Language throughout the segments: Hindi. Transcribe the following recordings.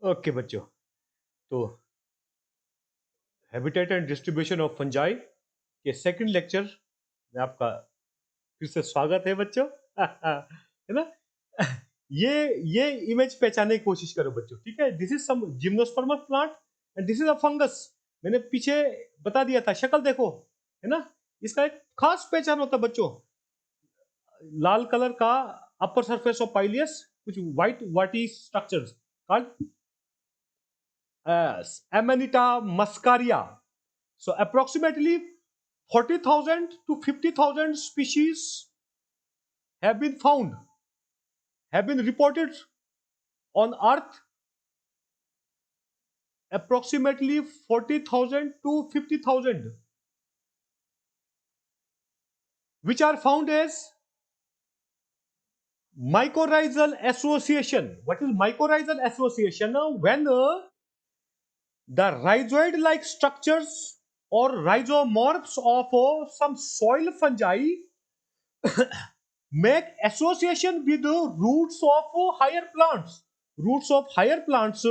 ओके बच्चों, तो habitat and distribution of fungi के सेकंड लेक्चर में आपका फिर से स्वागत है बच्चों। है ना? ये इमेज पहचानने की कोशिश करो बच्चों, ठीक है? This is some gymnosperms plant and this is a fungus. मैंने पीछे बता दिया था, शक्ल देखो, है ना? इसका एक खास पहचान होता है बच्चों, लाल कलर का अपर सरफेस ऑफ पाइलियस, कुछ व्हाइट वाटी structures called Amanita muscaria. So approximately 40,000 to 50,000 species have been found, have been reported on Earth. Approximately 40,000 to 50,000, which are found as mycorrhizal association. What is mycorrhizal association? When the rhizoid-like structures or rhizomorphs of some soil fungi make association with the roots of higher plants,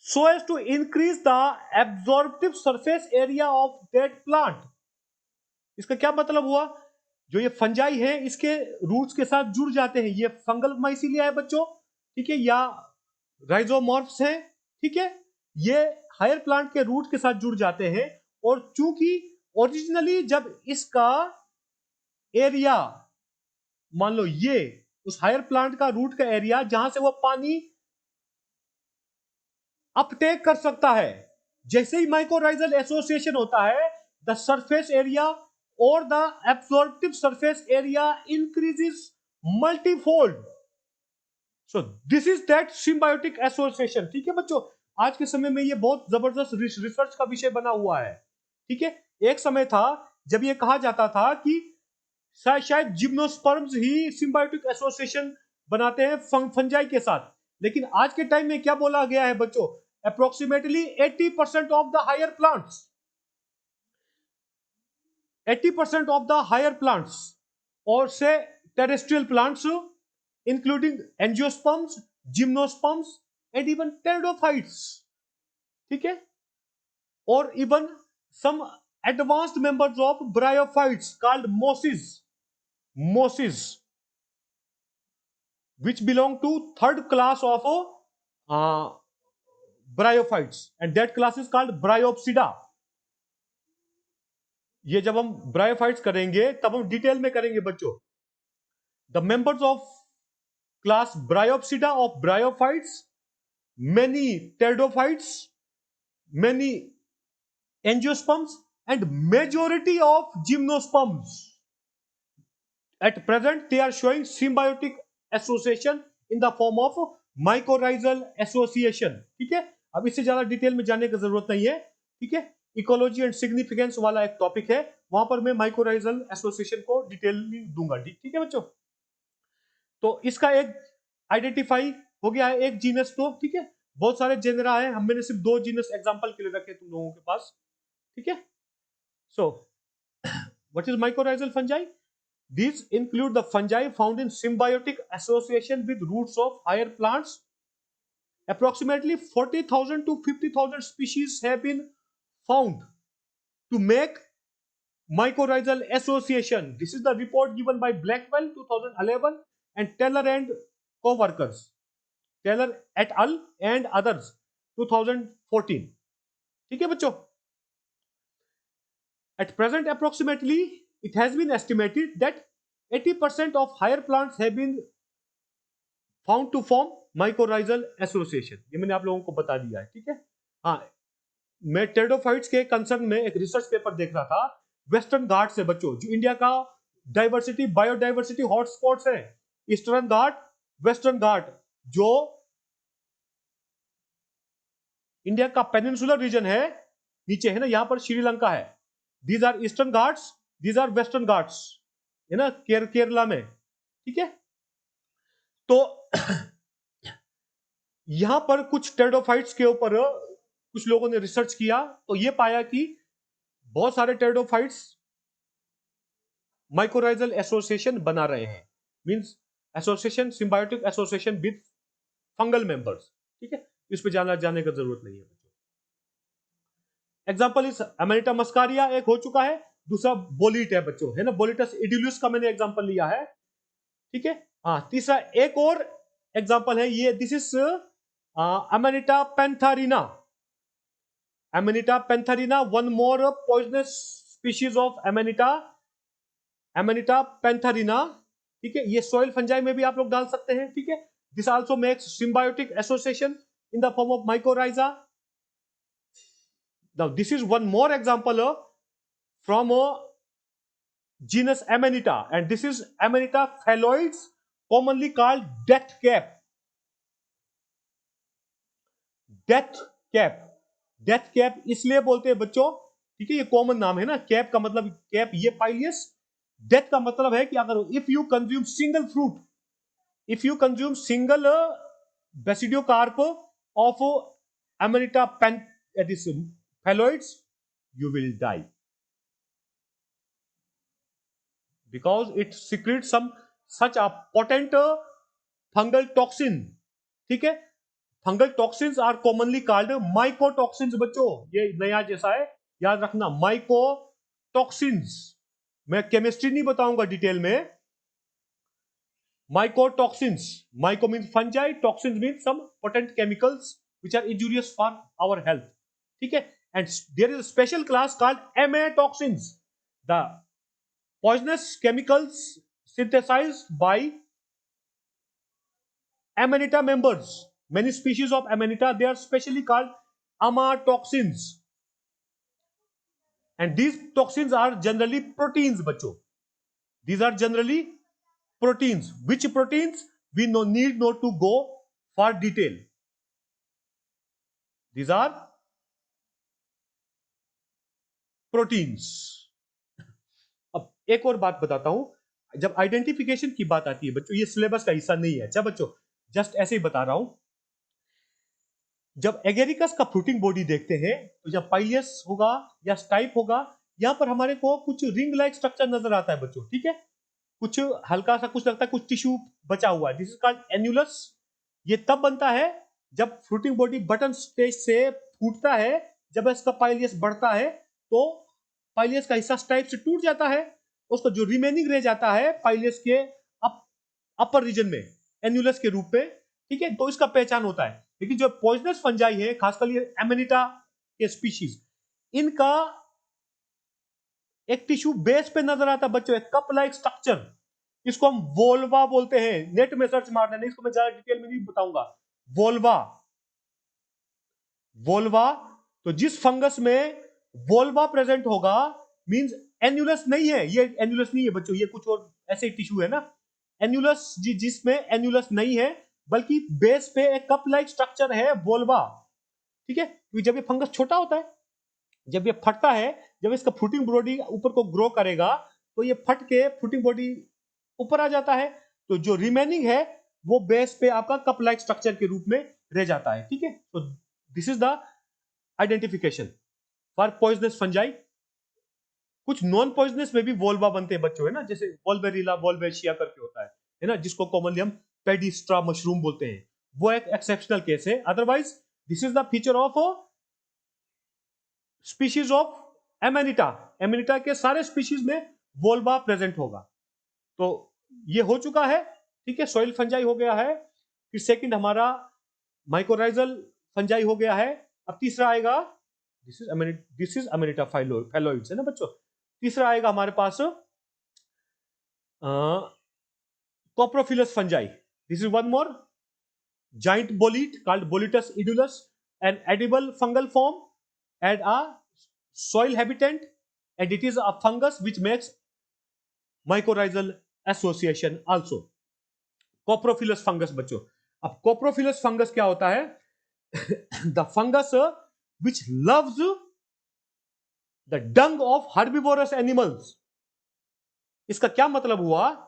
so as to increase the absorptive surface area of that plant. इसका क्या मतलब हुआ? जो ये फंजाई है इसके रूट्स के साथ जुड़ जाते हैं, ये फंगल माइसीलिया है बच्चों, ठीक है, या राइजोमॉर्फ्स है, ठीक है, ये हायर प्लांट के रूट के साथ जुड़ जाते हैं। और चूंकि ओरिजिनली जब इसका एरिया, मान लो ये उस हायर प्लांट का रूट का एरिया जहां से वो पानी अपटेक कर सकता है, जैसे ही माइक्रोराइजल एसोसिएशन होता है, द सरफेस एरिया और the absorptive surface area increases multifold. So this is that symbiotic association, ठीक है बच्चों। आज के समय में ये बहुत जबरदस्त रिसर्च का विषय बना हुआ है, ठीक है। एक समय था जब ये कहा जाता था कि शायद जिम्नोस्पर्म्स ही सिम्बायोटिक एसोसिएशन बनाते हैं फंजाई के साथ, लेकिन आज के टाइम में क्या बोला गया है बच्चों? Approximately 80% of the higher plants, 80% of the higher plants or say terrestrial plants, including angiosperms, gymnosperms and even pteridophytes, ठीक है, or even some advanced members of bryophytes called mosses, which belong to third class of bryophytes, and that class is called bryopsida. ये जब हम ब्रायोफाइट्स करेंगे तब हम डिटेल में करेंगे बच्चों। The members of class Bryopsida of bryophytes, many pteridophytes, many angiosperms and majority of gymnosperms. At present they are showing symbiotic association in the form of mycorrhizal association, ठीक है। अब इससे ज्यादा डिटेल में जाने की जरूरत नहीं है, ठीक है। इकोलॉजी एंड सिग्निफिकेंस वाला एक टॉपिक है, वहां पर मैं माइक्रोराइजल एसोसिएशन को डिटेल दूंगा, ठीक है बच्चों। तो इसका एक आइडेंटिफाई हो गया है, एक जीनस, तो ठीक है। बहुत सारे जेनरा है, हम मैंने सिर्फ 2 जीनस एग्जांपल के लिए रखे तुम लोगों के पास, ठीक है। So what is mycorrhizal fungi? These include the fungi found in symbiotic association with roots of higher plants. Approximately 40,000 to 50,000 species have been found to make mycorrhizal association. This is the report given by Blackwell 2011 and Taylor and co-workers, Taylor et al and others 2014, ठीक है बच्चों। At present approximately it has been estimated that 80% of higher plants have been found to form mycorrhizal association। ये मैंने आप लोगों को बता दिया है, ठीक है। हाँ, मैं टेरिडोफाइट्स के कंसर्न में एक रिसर्च पेपर देख रहा था, वेस्टर्न घाट से बच्चों, जो इंडिया का डाइवर्सिटी बायोडाइवर्सिटी हॉटस्पॉट्स है, ईस्टर्न घाट, वेस्टर्न घाट, जो इंडिया का पेनिनसुलर रीजन है, नीचे है ना, यहां पर श्रीलंका है, these are eastern Ghats, these are western Ghats, है ना, केरला में, ठीक है। तो यहां पर कुछ टेरिडोफाइट्स के ऊपर कुछ लोगों ने रिसर्च किया, तो ये पाया कि बहुत सारे टेरिडोफाइट्स माइकोराइजल एसोसिएशन बना रहे हैं, means association, symbiotic association with fungal members, ठीक है, इस पे जाने का जरूरत नहीं है बच्चों। एग्जाम्पल इस अमेनिटा मस्कारिया एक हो चुका है, दूसरा बोलिट है बच्चों, है ना, बोलिटस इडुलियस का मैंने एग्जाम्पल लिया है, ठीक है। हाँ, तीसरा एक और एग्जाम्पल है ये, this is Amanita pantherina, Amanita pantherina, one more poisonous species of Amanita, Amanita pantherina, ठीक है। ये सॉइल फंजाई में भी आप लोग डाल सकते हैं, ठीक है। This also makes symbiotic association in the form of mycorrhiza. Now this is one more example from a genus Amanita, and this is Amanita phalloides, commonly called death cap. Death cap, death cap इसलिए बोलते हैं बच्चों, ठीक है, ये कॉमन नाम है ना, कैप का मतलब कैप, ये पाइलियस, डेथ का मतलब है कि अगर if you consume single fruit, if you consume single basidiocarp of Amanita phalloides, you will die. Because it secretes some such a potent fungal toxin, ठीक है। Fungal toxins are commonly called mycotoxins बच्चों, ये नया जैसा है, याद रखना, माइकोटॉक्सिन्स। मैं केमिस्ट्री नहीं बताऊंगा डिटेल में। Mycotoxins, myco means fungi, toxins means some potent chemicals which are injurious for our health, ठीक है। And there is a special class called amatoxins, the poisonous chemicals synthesized by Amanita members. Many species of Amanita, they are specially called amatoxins. And these toxins are generally proteins, बच्चों. These are generally proteins. Which proteins? We need not to go for detail. These are proteins. अब एक और बात बताता हूं, जब आइडेंटिफिकेशन की बात आती है बच्चों, ये सिलेबस का हिस्सा नहीं है, अच्छा बच्चों, जस्ट ऐसे ही बता रहा हूं। जब एगेरिकस का फ्रूटिंग बॉडी देखते हैं तो जब पाइलियस होगा या स्टाइप होगा, यहां पर हमारे को कुछ रिंग लाइक स्ट्रक्चर नजर आता है बच्चों, ठीक है, कुछ हल्का सा कुछ लगता है, कुछ टिश्यू बचा हुआ है, दिस इज कॉल्ड एन्युलस। ये तब बनता है जब फ्रूटिंग बॉडी बटन स्टेज से फूटता है, जब इसका पाइलियस बढ़ता है तो पाइलियस का हिस्सा स्टाइप से टूट जाता है, उसको जो रिमेनिंग रह जाता है पाइलियस के अपर रीजन में एन्युलस के रूप में, ठीक है, तो इसका पहचान होता है। लेकिन जो पॉइजनस फंजाई है, खासकर ये एमेनिटा के स्पीशीज, इनका एक टिश्यू बेस पे नजर आता है बच्चों, एक कप लाइक स्ट्रक्चर, इसको हम वोल्वा बोलते हैं। नेट में सर्च मार देना, इसको मैं ज्यादा डिटेल में नहीं बताऊंगा। वोल्वा, वोल्वा, तो जिस फंगस में वोल्वा प्रेजेंट होगा मींस एन्युलस नहीं है, ये एन्युलस नहीं है बच्चों, ये कुछ और ऐसे टिश्यू है ना, एन्युलस जिसमें एन्युलस नहीं है बल्कि बेस पे एक कप लाइक स्ट्रक्चर है, वोल्वा, ठीक है। क्योंकि जब ये फंगस छोटा होता है, जब ये फटता है, जब इसका फ्रूटिंग बॉडी ऊपर को ग्रो करेगा तो ये फट के फ्रूटिंग बॉडी ऊपर आ जाता है, तो जो रिमेनिंग है वो बेस पे आपका कप लाइक स्ट्रक्चर के रूप में रह जाता है, ठीक है। तो this is the identification for poisonous fungi. कुछ नॉन पॉइजनस में भी वोल्वा बनते हैं बच्चों, है ना, जैसे वोल्बेरिला वोल्बेशिया करके होता है ना, जिसको कॉमनली हम पेडिस्ट्रा मशरूम बोलते हैं, वो एक एक्सेप्शनल केस है। Otherwise this is the feature of species of Amanita, Amanita के सारे स्पीशीज में वोल्वा प्रेजेंट होगा। तो ये हो चुका है, ठीक है, सॉइल फंजाई हो गया है, फिर सेकंड हमारा माइकोराइजल फंजाई हो गया है। अब तीसरा आएगा, दिस इज अमेनिटा फैलोइड्स, है ना बच्चों। तीसरा आएगा हमारे पास coprophilous fungi, this is one more giant bolete called Boletus idulus, an edible fungal form and a soil habitant, and it is a fungus which makes mycorrhizal association also. Coprophilous fungus बच्चों, अब coprophilous fungus क्या होता है? The fungus which loves the dung of herbivorous animals. इसका क्या मतलब हुआ?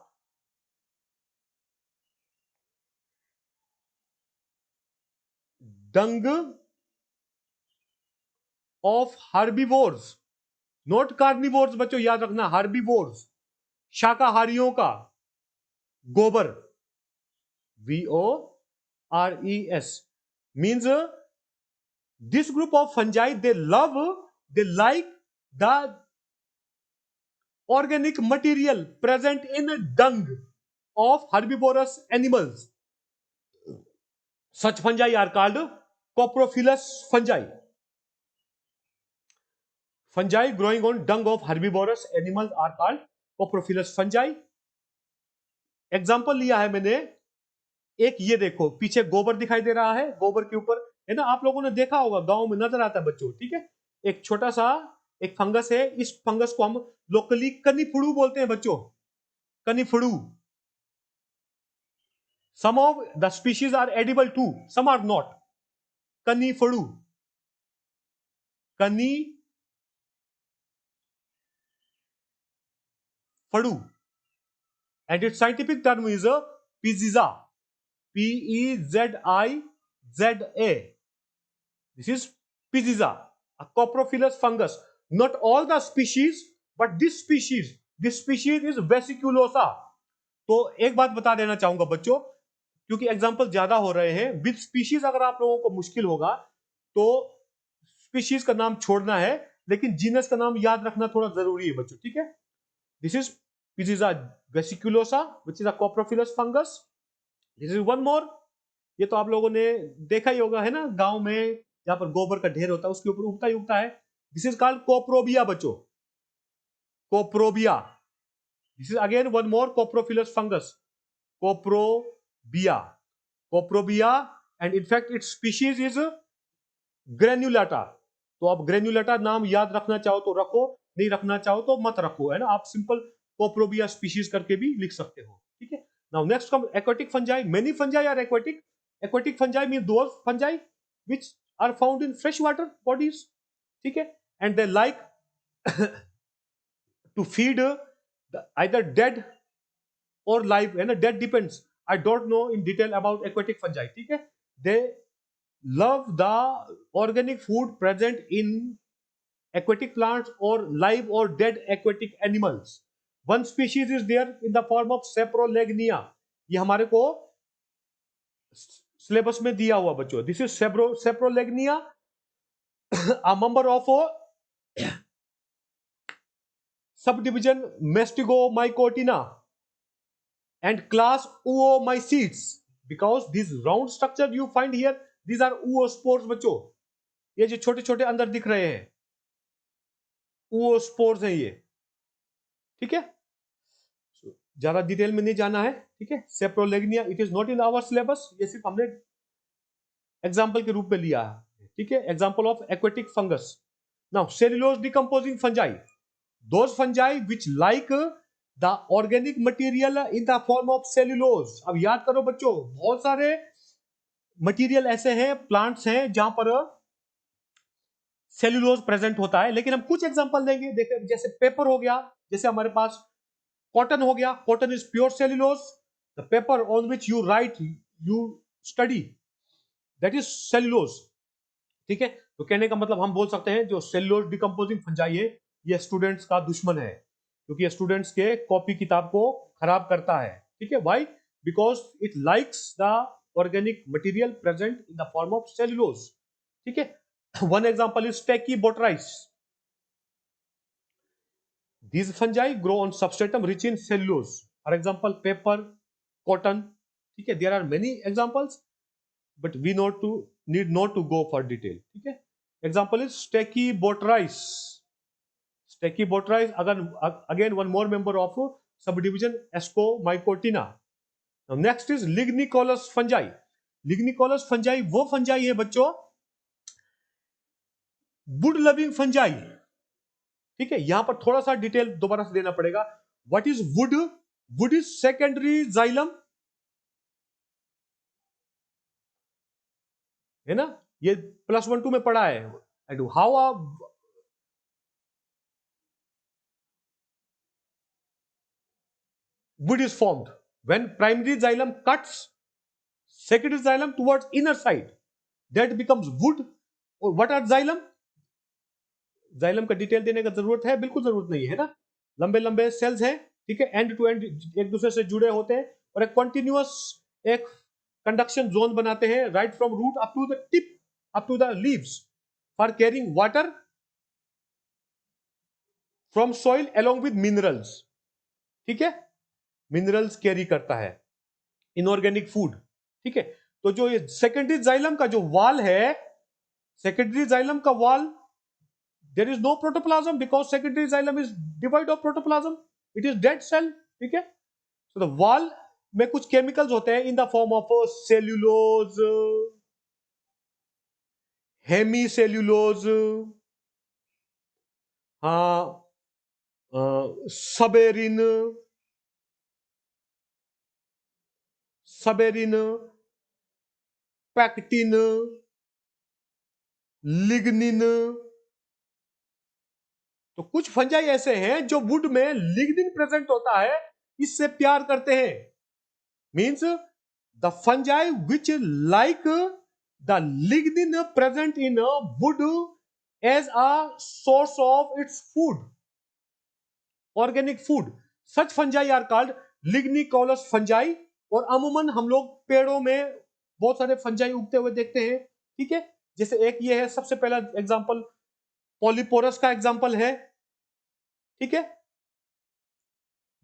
Dung of herbivores, not carnivores बच्चों, याद रखना, हार्बीवोर्स, शाकाहारियों का गोबर, VORES, means this group of fungi, they like the organic material present in dung of herbivorous animals. Such fungi are called coprophilous fungi. Fungi growing on dung of herbivorous animals are called coprophilous fungi. Example लिया है मैंने, एक ये देखो पीछे गोबर दिखाई दे रहा है, गोबर के ऊपर है ना, आप लोगों ने देखा होगा, गांव में नजर आता है बच्चों, ठीक है। एक छोटा सा एक फंगस है, इस फंगस को हम लोकली कनीफुड़ू बोलते हैं बच्चों, कनीफुड़ू। Some of the species are edible too, some are not. कनीफुड़ू, कनीफुड़ू, and its scientific term is Pizziza, P-E-Z-I-Z-A. This is Pizziza, a coprophilous fungus. Not all the species, but this species is vesiculosa. तो एक बात बता देना चाहूंगा बच्चों, क्योंकि एग्जाम्पल ज्यादा हो रहे हैं, विद स्पीशीज अगर आप लोगों को मुश्किल होगा तो स्पीशीज का नाम छोड़ना है, लेकिन जीनस का नाम याद रखना थोड़ा जरूरी है बच्चों, ठीक है। This is Pizziza vesiculosa, which is a coprophilous fungus. This is one more. ये तो आप लोगों ने देखा ही होगा, है ना, गांव में जहां पर गोबर का ढेर होता है उसके ऊपर उगता ही उगता है। दिस इज कॉल्ड कोप्रोबिया बच्चों, Coprobia. This is again one more coprophilous fungus, Coprobia, Coprobia. And in fact its species is granulata. तो आप ग्रेन्युलेटा नाम याद रखना चाहो तो रखो, नहीं रखना चाहो तो मत रखो, है ना, आप सिंपल कोप्रोबिया स्पीशीज करके भी लिख सकते हो, ठीक है। Now next come aquatic fungi. Many fungi are aquatic. Aquatic fungi mean those fungi which are found in freshwater bodies, ठीक है, and they like to feed either dead or live, है ना, dead depends. I don't know in detail about aquatic fungi, ठीक है। They love the organic food present in aquatic plants or live or dead aquatic animals. One species is there in the form of Saprolegnia. ये हमारे को सिलेबस में दिया हुआ बच्चों। This is Saprolegnia, a member of subdivision Mastigomycotina and class Oomycetes, because this round structure you find here, these are oospores बच्चों। ये जो छोटे छोटे अंदर दिख रहे हैं oospores हैं ये, ठीक है। ज्यादा डिटेल में नहीं जाना है, ठीक है। Saprolegnia, it is not in our syllabus, ये सिर्फ हमने एग्जांपल के रूप में लिया है, ठीक है। Example of aquatic fungus. Now cellulose decomposing fungi, those fungi which like the organic material in the form of cellulose. अब याद करो बच्चों, बहुत सारे मटेरियल ऐसे हैं, प्लांट्स हैं जहां पर सेल्यूलोज प्रेजेंट होता है, लेकिन हम कुछ एग्जांपल देंगे। देखिए जैसे पेपर हो गया, जैसे हमारे पास कॉटन हो गया, cotton is pure cellulose. The paper on which you right, you study, that is cellulose, ठीक है। तो कहने का मतलब हम बोल सकते हैं जो सेल्यूलोज डिकम्पोजिंग फंजाई है, ये स्टूडेंट्स का दुश्मन है, क्योंकि ये स्टूडेंट्स के कॉपी किताब को खराब करता है, ठीक है। Why? Because it likes the organic material present in the form of cellulose, ठीक है। One example is Stachybotrys. These fungi grow on substratum rich in cellulose. For example, paper, cotton. ठीक है, there are many examples, but we need not to go for detail. ठीक है, example is Stachybotrys. Stachybotrys, again one more member of subdivision Ascomycotina. Now next is Lignicolous fungi. Lignicolous fungi वो fungi है बच्चों, wood loving fungi, ठीक है। यहां पर थोड़ा सा डिटेल दोबारा से देना पड़ेगा। What is would? Would is secondary xylem, है ना, ये +1 2 में पढ़ा है। And how would is formed when primary xylem cuts secondary xylem towards inner side, that becomes would. और व्हाट आर जाइलम? जाइलम का डिटेल देने का जरूरत है? बिल्कुल जरूरत नहीं है ना। लंबे लंबे सेल्स हैं, ठीक है, एंड टू एंड एक दूसरे से जुड़े होते हैं, और एक कंटिन्यूअस एक कंडक्शन जोन बनाते हैं right from root up to the tip up to the leaves for carrying water from soil along with minerals. ठीक है, मिनरल्स कैरी करता है इनऑर्गेनिक फूड। ठीक है, तो जो ये सेकेंडरी जाइलम का जो वॉल है, सेकेंडरी जाइलम का wall, there is no protoplasm because secondary xylem is divide of protoplasm, it is dead cell. ठीक है, तो द वॉल में कुछ केमिकल्स होते हैं in the form of cellulose, hemicellulose, हाँ, सबेरिन, सबेरिन, पैक्टिन, लिग्निन। तो कुछ फंजाई ऐसे हैं जो वुड में लिग्निन प्रेजेंट होता है, इससे प्यार करते हैं। Means the fungi which like the lignin present in wood as a source of its food, organic food, such fungi are called lignicolous fungi. और अमूमन हम लोग पेड़ों में बहुत सारे फंजाई उगते हुए देखते हैं। ठीक है, जैसे एक ये है, सबसे पहला एग्जांपल पॉलीपोरस का एग्जांपल है। ठीक है,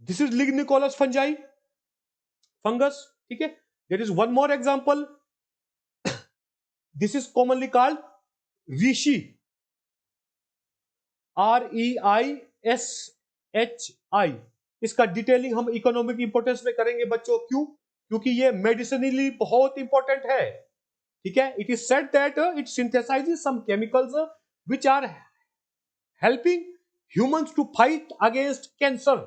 this is lignicolous fungi fungus. ठीक है, there is one more example, this is commonly called reishi, REISHI। इसका डिटेलिंग हम इकोनॉमिक इंपोर्टेंस में करेंगे बच्चों। क्यों? क्योंकि ये मेडिसिनली बहुत इंपॉर्टेंट है। ठीक है, it is said that it synthesises some chemicals which are helping humans to fight against cancer.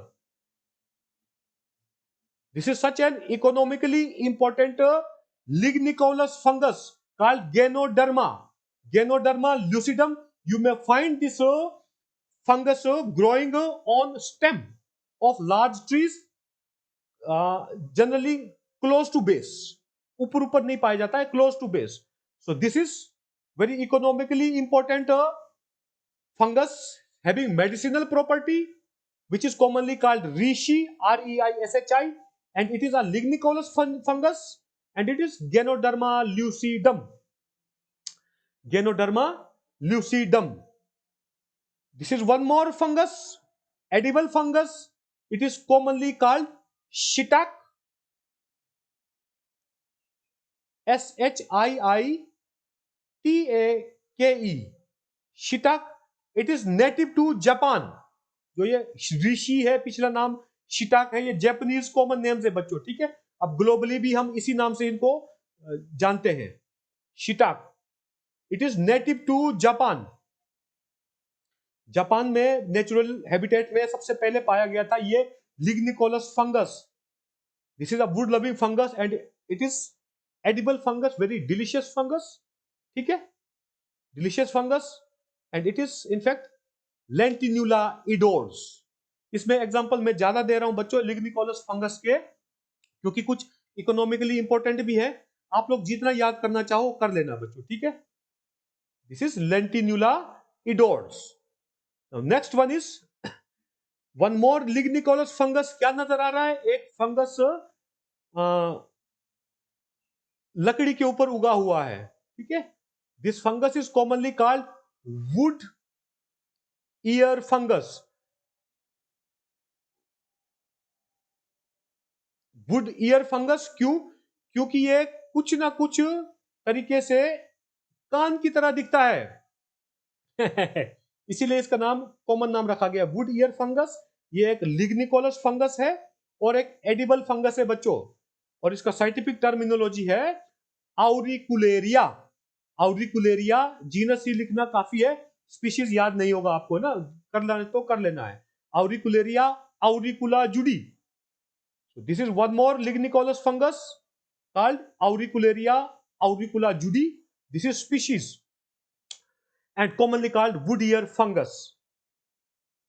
This is such an economically important lignicolous fungus called Ganoderma, Ganoderma lucidum. You may find this fungus growing on stem of large trees, generally close to base, ऊपर ऊपर नहीं पाया जाता है, close to base. So this is very economically important fungus having medicinal property, which is commonly called reishi, REISHI, and it is a lignicolous fungus, and it is Ganoderma lucidum, Ganoderma lucidum. This is one more fungus, edible fungus. It is commonly called shiitake, SHIITAKE, shiitake. It is native to Japan. जो ये ऋषि है, पिछला नाम शिटाक है, ये जापानीज कॉमन नेम्स है बच्चों। ठीक है, अब ग्लोबली भी हम इसी नाम से इनको जानते हैं, shiitake. It is native to Japan. Japan में नेचुरल हैबिटेट में सबसे पहले पाया गया था ये lignicolous fungus. This is a wood loving fungus and it is edible fungus, very delicious fungus. ठीक है, delicious fungus, and it is in fact Lentinula edodes. इसमें एग्जांपल मैं ज्यादा दे रहा हूं बच्चों लिग्निकोलस फंगस के, क्योंकि कुछ इकोनॉमिकली इंपॉर्टेंट भी है। आप लोग जितना याद करना चाहो कर लेना बच्चों। ठीक है, this is Lentinula edodes. Next one is one more lignicolous fungus. क्या नजर आ रहा है? एक फंगस लकड़ी के ऊपर उगा हुआ है। ठीक है, this fungus is commonly called would year fungus. Would year fungus क्यों? क्योंकि ये कुछ ना कुछ तरीके से कान की तरह दिखता है इसीलिए इसका नाम, कॉमन नाम रखा गया वुड ईयर फंगस। ये एक लिग्निकोलस फंगस है और एक एडिबल फंगस है बच्चों, और इसका साइंटिफिक टर्मिनोलॉजी है आउरिकुलेरिया। आउरिकुलेरिया, जीनस ही लिखना काफी है, स्पीशीज याद नहीं होगा आपको ना, कर लेना तो कर लेना है। आउरिकुलेरिया, आउरिकुला जुडी। So this is one more lignicolous fungus called Auricularia auricula judi. This is species and commonly called wood ear fungus.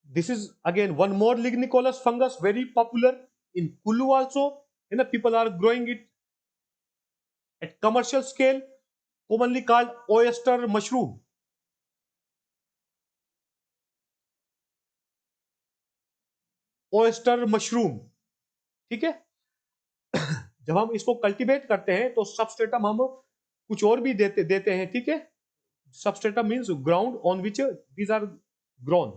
This is again one more lignicolous fungus, very popular in Kulu also. You know, people are growing it at commercial scale, commonly called oyster mushroom. Oyster mushroom. ठीक है, जब हम इसको कल्टीवेट करते हैं तो सबस्ट्रेटम हम कुछ और भी देते हैं, ठीक है। Substratum means ground on which these are grown,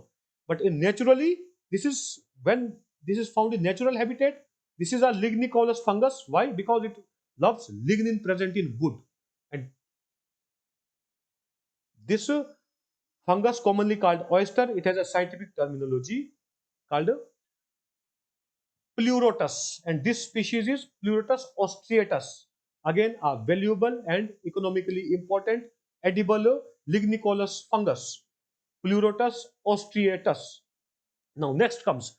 but in naturally this is when this is found in natural habitat. This is a lignicolous fungus. Why? Because it loves lignin present in wood, and this fungus commonly called oyster, it has a scientific terminology called Pleurotus, and this species is Pleurotus austriatus, again a valuable and economically important edible lignicolous fungus, Pleurotus austriatus. Now next comes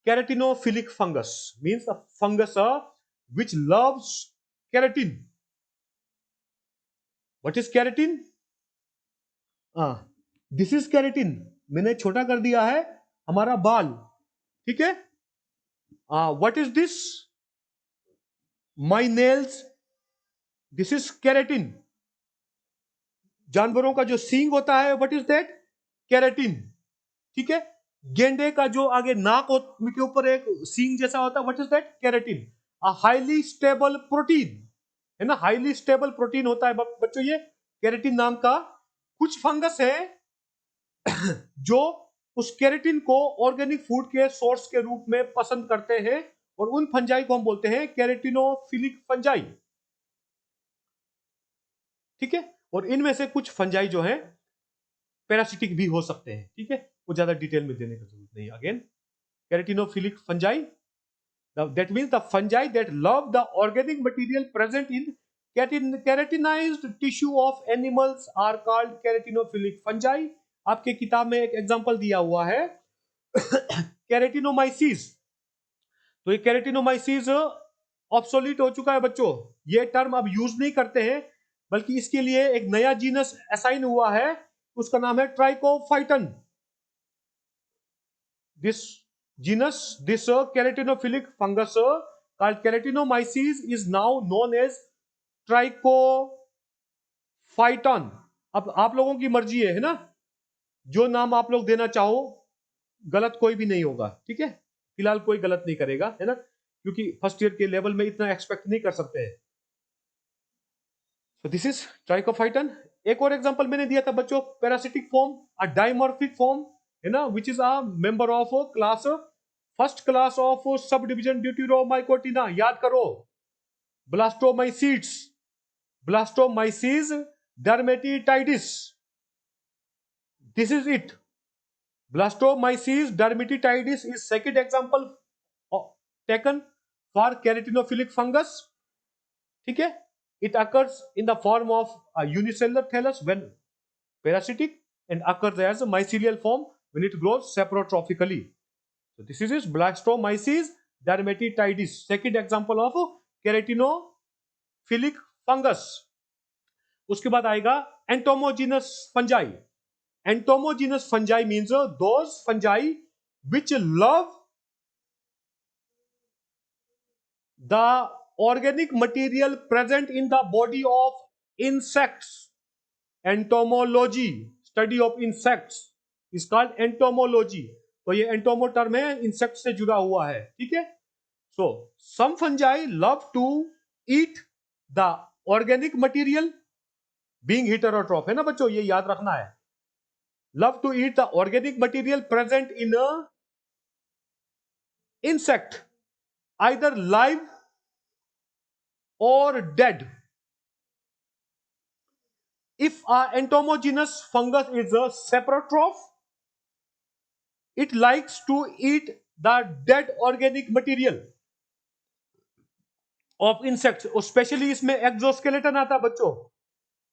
keratinophilic fungus, means a fungus which loves keratin. What is keratin? This is keratin, मैंने छोटा कर दिया है हमारा बाल, ठीक है। What is this? My nails, this is keratin. जानवरों का जो सींग होता है, व्हाट इज दैट? केराटिन, ठीक है। गेंडे का जो आगे नाक के ऊपर एक सींग जैसा होता है, what is that? Keratin. A highly stable protein, है ना, हाईली स्टेबल प्रोटीन होता है बच्चों ये केराटिन नाम का। कुछ फंगस है जो उस केराटिन को ऑर्गेनिक फूड के सोर्स के रूप में पसंद करते हैं, और उन फंजाई को हम बोलते हैं केराटिनोफिलिक फंजाई, ठीक है। और इनमें से कुछ फंजाई जो है पैरासिटिक भी हो सकते हैं, ठीक है, वो ज्यादा डिटेल में देने की जरूरत नहीं। Again keratinophilic fungi, that means the fungi that love the organic material present in keratinized tissue of animals are called keratinophilic fungi. आपके किताब में एक एग्जांपल दिया हुआ है केरेटिनोमाइसिस। तो ये केरेटिनोमाइसिस ऑब्सोलीट हो चुका है बच्चों, ये टर्म अब यूज नहीं करते हैं, बल्कि इसके लिए एक नया जीनस असाइन हुआ है, उसका नाम है trichophyton. This genus, this keratinophilic fungus called keratinomyces is now known as trichophyton. अब आप लोगों की मर्जी है ना, जो नाम आप लोग देना चाहो, गलत कोई भी नहीं होगा, ठीक है। फिलहाल कोई गलत नहीं करेगा, है ना, क्योंकि फर्स्ट ईयर के लेवल में इतना एक्सपेक्ट नहीं कर सकते हैं। So this is trichophyton. एक और एग्जांपल मैंने दिया था बच्चों, parasitic form, a dimorphic form, है ना, which is a member of class, first class of subdivision Deuteromycotina. याद करो, Blastomyces, Blastomyces dermatitidis, this is it. Blastomyces dermatitidis is second example taken for keratinophilic fungus, ठीक है। It occurs in the form of a unicellular thallus when parasitic, and occurs as a mycelial form when it grows saprotrophically. So this is Blastomyces dermatitidis, second example of keratinophilic fungus. उसके बाद आएगा entomogenous fungi. Entomogenous fungi means those fungi which love the organic material present in the body of insects. Entomology, study of insects is called entomology. तो ये एंटोमो टर्म है, इंसेक्ट से जुड़ा हुआ है, ठीक है। So some fungi love to eat the organic material, being heterotroph, है ना बच्चों, ये याद रखना है। Love to eat the organic material present in a insect, either live or dead. If a entomogenous fungus is a saprotroph, it likes to eat the dead organic material of insects. Specially इसमें एक्सोस्केलेटन आता है बच्चों,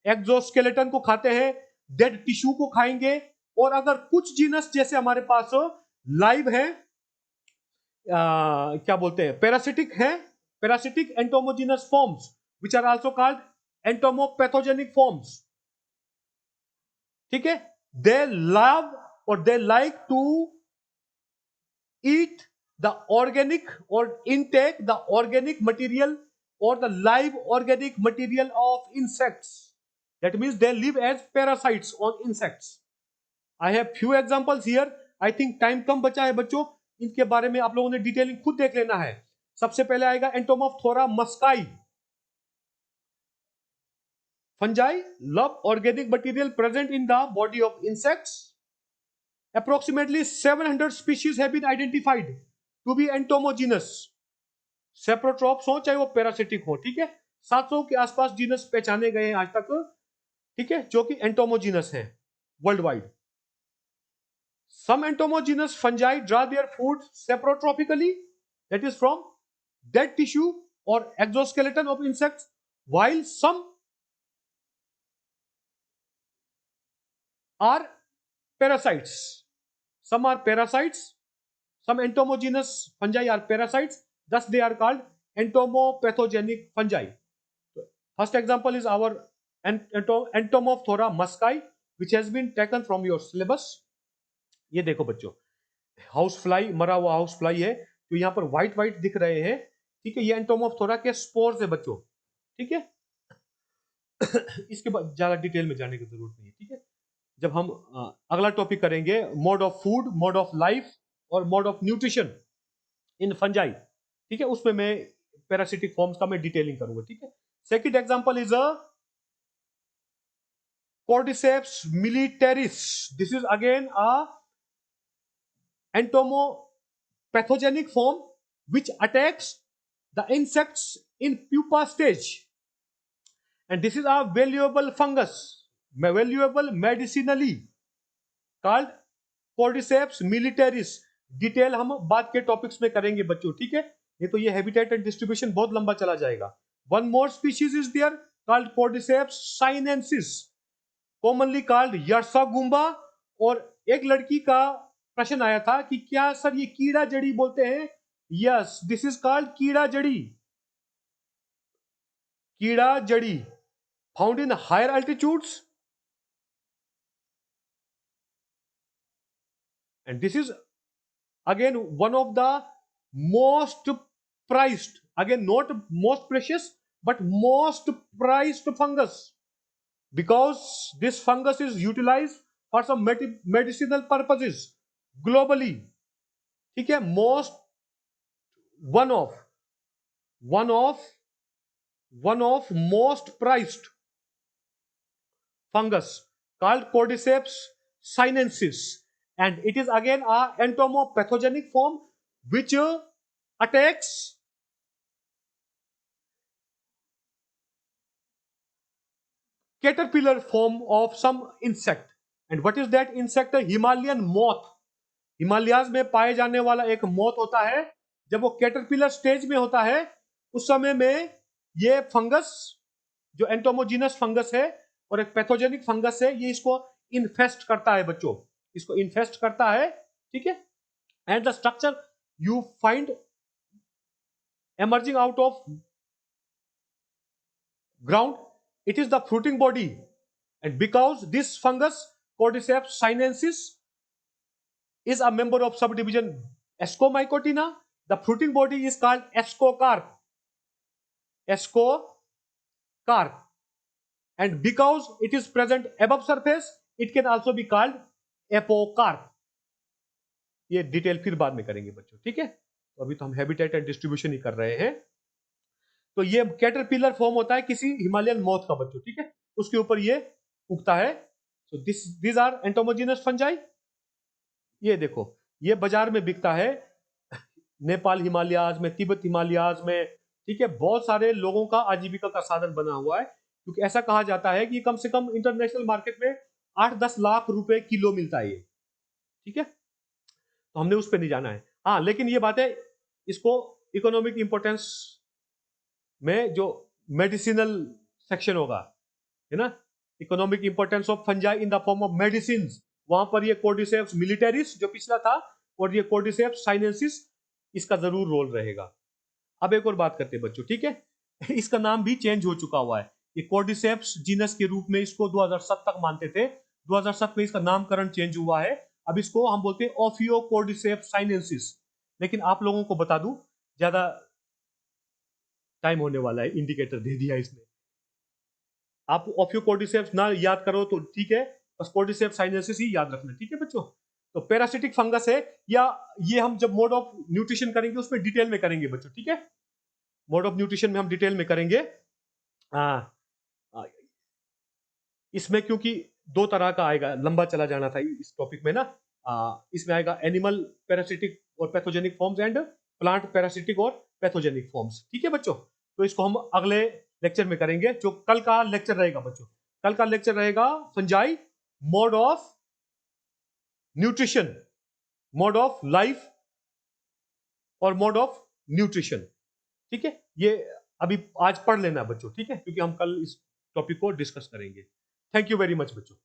एक्सोस्केलेटन को खाते हैं, डेड टिश्यू को खाएंगे, और अगर कुछ जीनस जैसे हमारे पास लाइव है, क्या बोलते हैं, पैरासिटिक है, parasitic entomogenous forms which are also called entomopathogenic forms, ठीक है। दे लव और they like to eat the organic और इनटेक द ऑर्गेनिक मटेरियल और the live organic material of insects, that means they live as parasites on insects. I have few examples here, I think time कम बचा है बच्चों, इनके बारे में आप लोगों ने डिटेलिंग खुद देख लेना है। सबसे पहले आएगा Entomophthora muscae. Fungi love organic material present in the body of insects. Approximately 700 species have been identified to be entomogenous. Saprotrophs हो चाहे वो पैरासिटिक हो, ठीक है, 700 के आसपास जीनस पहचाने गए हैं आज तक, ठीक है, जो कि एंटोमोजीनस है world wide. Some entomogenous fungi draw their food saprotropically, that is from dead tissue or exoskeleton of insects, while some are parasites. Some are parasites. Some entomogenous fungi are parasites, thus they are called entomopathogenic fungi. First example is our Entomophthora muscae, which has been taken from your syllabus. ये देखो बच्चों, हाउस फ्लाई, मरा हुआ हाउस फ्लाई है, तो यहाँ पर व्हाइट व्हाइट दिख रहे हैं, ठीक है, ये एंटोमोफ्थोरा के स्पोर्स है बच्चों, ठीक है। इसके बाद ज्यादा डिटेल में जाने की जरूरत नहीं है, ठीक है। जब हम अगला टॉपिक करेंगे mode of food, mode of life और mode of nutrition in fungi, ठीक है, उसमें मैं पैरासिटिक फॉर्म्स का मैं डिटेलिंग करूंगा, ठीक है। Second example is a Cordyceps militaris. This is again a entomopathogenic form which attacks the insects in pupa stage, and this is a valuable fungus, valuable medicinally, called Cordyceps militaris. Detail हम बाद के टॉपिक्स में करेंगे बच्चों, ठीक है, ये तो ये हैबिटेट एंड डिस्ट्रीब्यूशन बहुत लंबा चला जाएगा। One more species is there called Cordyceps sinensis, commonly called Yarsagumba. और एक लड़की का प्रश्न आया था कि क्या सर ये कीड़ा जड़ी बोलते हैं? यस, दिस इज कॉल्ड कीड़ा जड़ी। कीड़ा जड़ी found in higher altitudes, and this is again one of the most prized, again not most precious but most prized fungus, because this fungus is utilized for some medicinal purposes globally, ठीक है। Most one of one of most prized fungus called Cordyceps sinensis, and it is again a entomopathogenic form which attacks caterpillar form of some insect. And what is that insect? Himalayan moth. Himalayas में पाए जाने वाला एक मोथ होता है, जब वो कैटरपिलर स्टेज में होता है उस समय में ये फंगस जो एंटोमोजीनस फंगस है और एक पैथोजेनिक फंगस है, ये इसको इन्फेस्ट करता है बच्चों, इसको इन्फेस्ट करता है, ठीक है। And the structure you find emerging out of ground, it is the fruiting body, and because this fungus Cordyceps sinensis is a member of subdivision Ascomycotina, the fruiting body is called ascocarp, ascocarp, and because it is present above surface it can also be called apocarp. ये डिटेल फिर बाद में करेंगे बच्चों, ठीक है। तो अभी तो हम हैबिटेट एंड डिस्ट्रीब्यूशन ही कर रहे हैं। तो ये कैटरपिलर फॉर्म होता है किसी हिमालयन मॉथ का बच्चों, ठीक है, उसके ऊपर ये उगता है। So this are entomogenous fungi. ये देखो, ये बाजार में बिकता है, नेपाल हिमालयाज में, तिब्बत हिमालयाज में, ठीक है, बहुत सारे लोगों का आजीविका का साधन बना हुआ है, क्योंकि ऐसा कहा जाता है कि कम से कम इंटरनेशनल मार्केट में 8-10 लाख रुपए किलो मिलता है ये, ठीक है। तो हमने उस पर नहीं जाना है। हाँ, लेकिन ये बात है, इसको इकोनॉमिक इंपोर्टेंस में जो मेडिसिनल सेक्शन होगा, है ना, economic importance of fungi in the form of medicine, वहां पर ये कोर्डिसेप्स मिलिटरिस जो पिछला था और ये कोर्डिसेप्स साइनेंसिस, इसका जरूर रोल रहेगा। अब एक और बात करते हैं बच्चों, ठीक है, इसका नाम भी चेंज हो चुका हुआ है। ये कोर्डिसेप्स जीनस के रूप में इसको 2007 तक मानते थे, 2007 में इसका नामकरण चेंज हुआ है, अब इसको हम बोलते हैं ओफियोकोर्डिसेप्स साइनेंसिस। लेकिन आप लोगों को बता दूं, ज्यादा टाइम होने वाला है, इंडिकेटर दे दिया इसने। आप ओफियोकोर्डिसेप्स ना याद करो तो ठीक है, बस कोर्डिसेप्स साइनेंसिस ही याद रखना, ठीक है बच्चों। तो पैरासिटिक फंगस है, या ये हम जब मोड ऑफ न्यूट्रिशन करेंगे उसमें डिटेल में करेंगे बच्चों, ठीक है। मोड ऑफ न्यूट्रिशन में हम डिटेल में करेंगे। आ, आ, इसमें क्योंकि दो तरह का आएगा, लंबा चला जाना था इस टॉपिक में ना। इसमें आएगा एनिमल पैरासिटिक और pathogenic forms and plant parasitic और पैथोजेनिक फॉर्म्स, ठीक है बच्चों। तो इसको हम अगले लेक्चर में करेंगे। जो कल का लेक्चर रहेगा बच्चों, कल का लेक्चर रहेगा fungi, mode of nutrition, mode of life और मोड ऑफ न्यूट्रिशन, ठीक है। ये अभी आज पढ़ लेना बच्चों, ठीक है, क्योंकि हम कल इस टॉपिक को डिस्कस करेंगे। थैंक यू वेरी मच बच्चों।